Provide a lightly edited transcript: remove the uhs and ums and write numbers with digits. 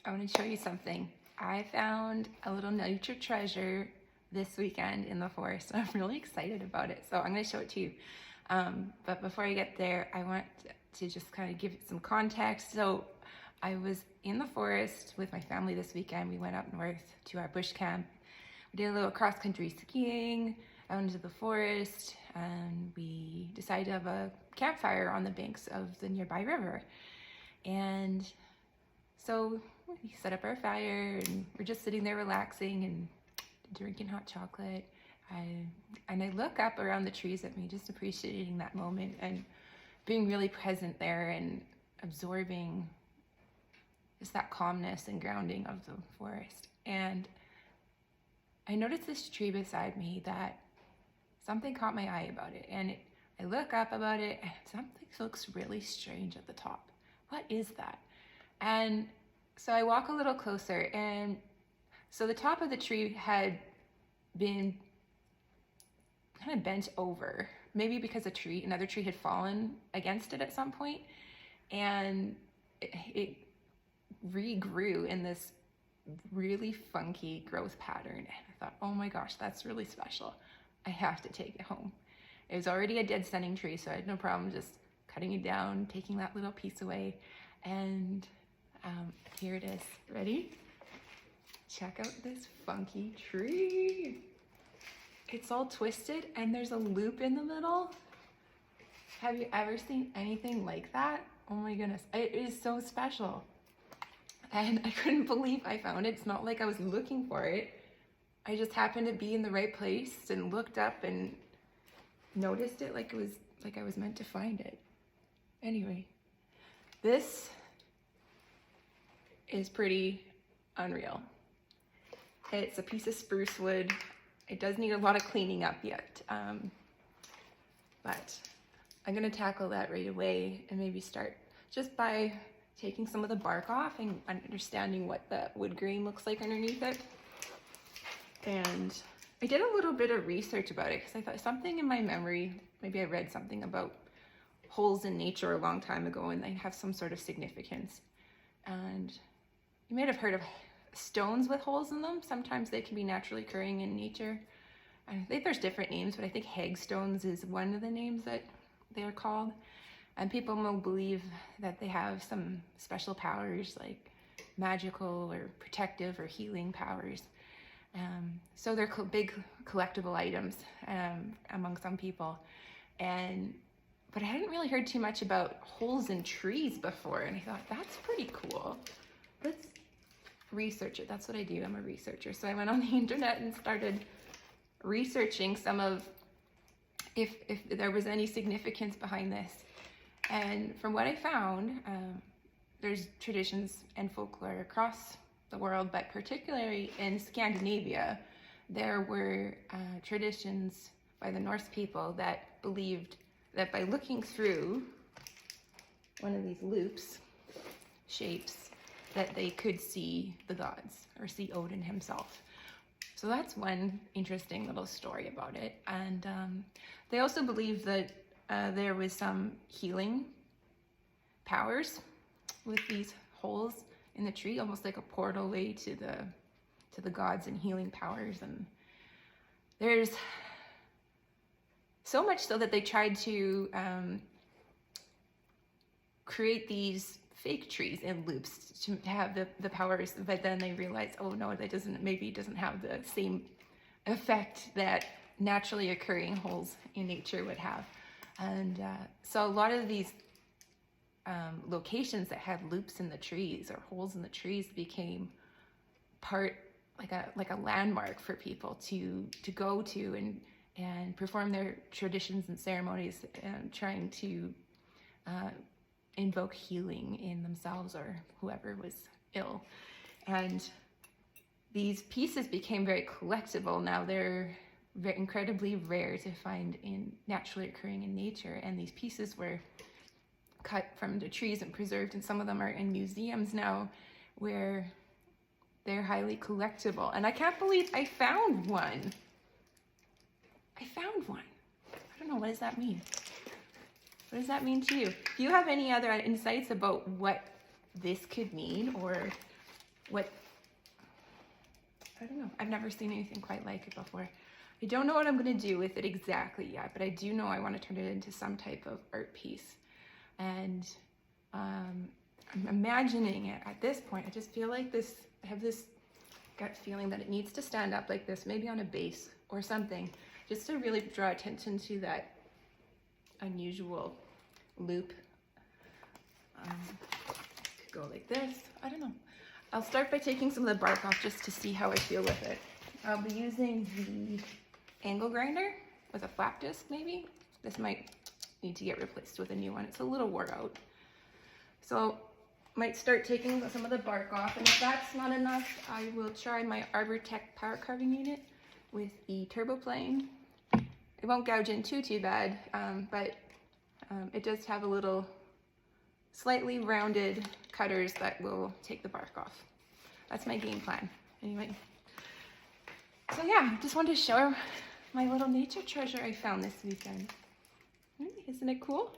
I want to show you something. I found a little nature treasure this weekend in the forest. I'm really excited about it, so I'm going to show it to you. But before I get there, I want to just kind of give it some context. So I was in the forest with my family this weekend. We went up north to our bush camp. We did a little cross-country skiing out into the forest, and we decided to have a campfire on the banks of the nearby river. And so we set up our fire, and we're just sitting there relaxing and drinking hot chocolate. And I look up around the trees at me, just appreciating that moment and being really present there and absorbing just that calmness and grounding of the forest. And I noticed this tree beside me that something caught my eye about it. And I look up about it, and something looks really strange at the top. What is that? And so I walk a little closer, and so the top of the tree had been kind of bent over, maybe because another tree had fallen against it at some point, and it regrew in this really funky growth pattern. And I thought, oh my gosh, that's really special. I have to take it home. It was already a dead standing tree, so I had no problem just cutting it down, taking that little piece away, and here it is. Ready? Check out this funky tree. It's all twisted and there's a loop in the middle. Have you ever seen anything like that? Oh my goodness, it is so special. And I couldn't believe I found it. It's not like I was looking for it. I just happened to be in the right place and looked up and noticed it like I was meant to find it. Anyway, this is pretty unreal. It's a piece of spruce wood. It does need a lot of cleaning up yet, but I'm gonna tackle that right away and maybe start just by taking some of the bark off and understanding what the wood grain looks like underneath it. And I did a little bit of research about it because I thought something in my memory, maybe I read something about holes in nature a long time ago and they have some sort of significance. And you might have heard of stones with holes in them. Sometimes they can be naturally occurring in nature. I think there's different names, but I think hagstones is one of the names that they are called. And people will believe that they have some special powers like magical or protective or healing powers. So they're big collectible items among some people. But I hadn't really heard too much about holes in trees before, and I thought, that's pretty cool. Let's research it. That's what I do. I'm a researcher. So I went on the internet and started researching some of if there was any significance behind this. And from what I found, there's traditions and folklore across the world, but particularly in Scandinavia, there were traditions by the Norse people that believed that by looking through one of these loops, shapes, that they could see the gods or see Odin himself. So that's one interesting little story about it. And they also believe that there was some healing powers with these holes in the tree, almost like a portal way to the gods and healing powers. And there's so much so that they tried to create these fake trees in loops to have the powers, but then they realized, oh no, that doesn't have the same effect that naturally occurring holes in nature would have. And so a lot of these locations that had loops in the trees or holes in the trees became part like a landmark for people to go to and perform their traditions and ceremonies, trying to invoke healing in themselves or whoever was ill. And these pieces became very collectible. Now they're incredibly rare to find in naturally occurring in nature, and these pieces were cut from the trees and preserved, and some of them are in museums now where they're highly collectible. And I can't believe I found one. I don't know, what does that mean? What does that mean to you? Do you have any other insights about what this could mean, or what, I don't know, I've never seen anything quite like it before. I don't know what I'm gonna do with it exactly yet, but I do know I want to turn it into some type of art piece. And I'm imagining it at this point. I just feel like this, I have this gut feeling that it needs to stand up like this, maybe on a base or something, just to really draw attention to that unusual loop. Could go like this, I don't know. I'll start by taking some of the bark off just to see how I feel with it. I'll be using the angle grinder with a flap disc maybe. This might need to get replaced with a new one. It's a little wore out. So might start taking some of the bark off, and if that's not enough, I will try my Arbor Tech power carving unit with the turbo plane. It won't gouge in too bad, but it does have a little slightly rounded cutters that will take the bark off. That's my game plan. Anyway, so yeah, just wanted to show my little nature treasure I found this weekend. Isn't it cool?